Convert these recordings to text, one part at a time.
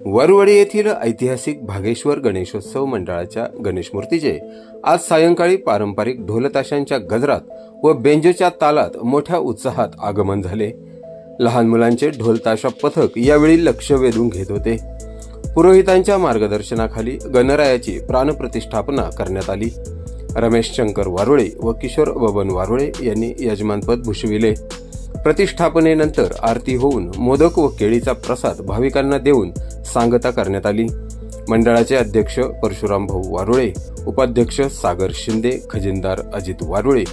वरवडी येथील ऐतिहासिक भागेश्वर गणेशोत्सव मंडळाच्या गणेश मूर्तीचे आज सायंकाळी पारंपरिक ढोलताशांच्या गजरात व बेंजोच्या तालात मोठ्या उत्साहात आगमन झाले। लहान मुलांचे ढोलताशा पथक यावेळी लक्ष वेधून घेत होते। पुरोहितांच्या मार्गदर्शनाखाली गणरायाची प्राणप्रतिष्ठापना करण्यात आली। रमेश शंकर वारुळे व किशोर बबन वारुळे यांनी यजमानपद भूषविले। प्रतिष्ठापनेनंतर आरती होऊन मोदक व केळीचा प्रसाद भाविकांना देऊन सांगता करण्यात आली। मंडळाचे अध्यक्ष परशुराम भाऊ वारुळे, उपाध्यक्ष सागर शिंदे, खजिनदार अजित वारुळे,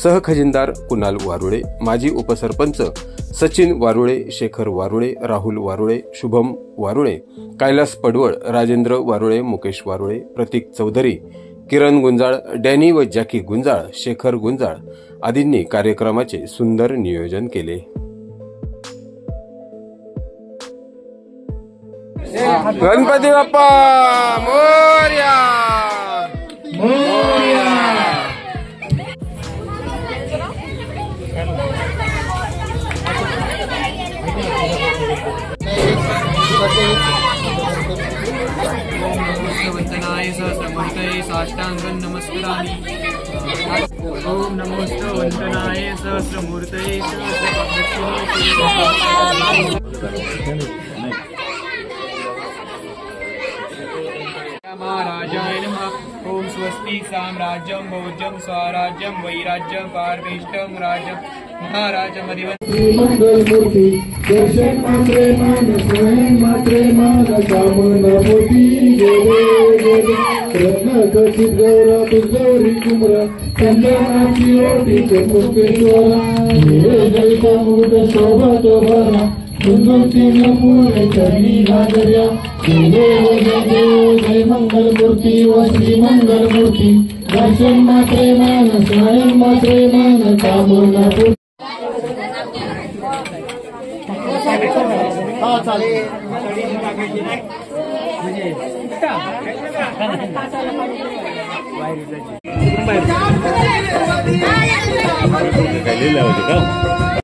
सहखजिनदार कुणाल वारुळे, माजी उपसरपंच सचिन वारुळे, शेखर वारुळे, राहुल वारुळे, शुभम वारुळे, कैलास पडवळ, राजेंद्र वारुळे, मुकेश वारुळे, प्रतीक चौधरी, किरण गुंजाळ, डॅनी व जॅकी गुंजाळ, शेखर गुंजाळ आदींनी कार्यक्रमाचे सुंदर नियोजन केले। गणपती बाप्पा मोरया मोरया। वंदनाय सहस्रमूर्तये साष्टांगं नमस्करामि। ओम नमोस्तु वंदनाय सहस्रमूर्तये महाराजाय नमः। ओम स्वस्ति साम्राज्यं भोज्यं स्वराज्यं वैराज्यं पारमेष्टं राज्यं महाराजं मंगल मूर्ति दर्शन मात्रे मान स्वयं मात्रे मान कामना मोती रत्न खचित गौरा तुझौरी कुमरा संजनाची ओटी मुक्तेश्वरा जय मुक्त शोभा शोभा सुंदरची नमूने चरणी नागर्या जय मंगल मूर्ति व श्री मंगल मूर्ति दर्शन मात्रे मान स्वयं मात्रे मान कामना काय लिहिलं होतं का?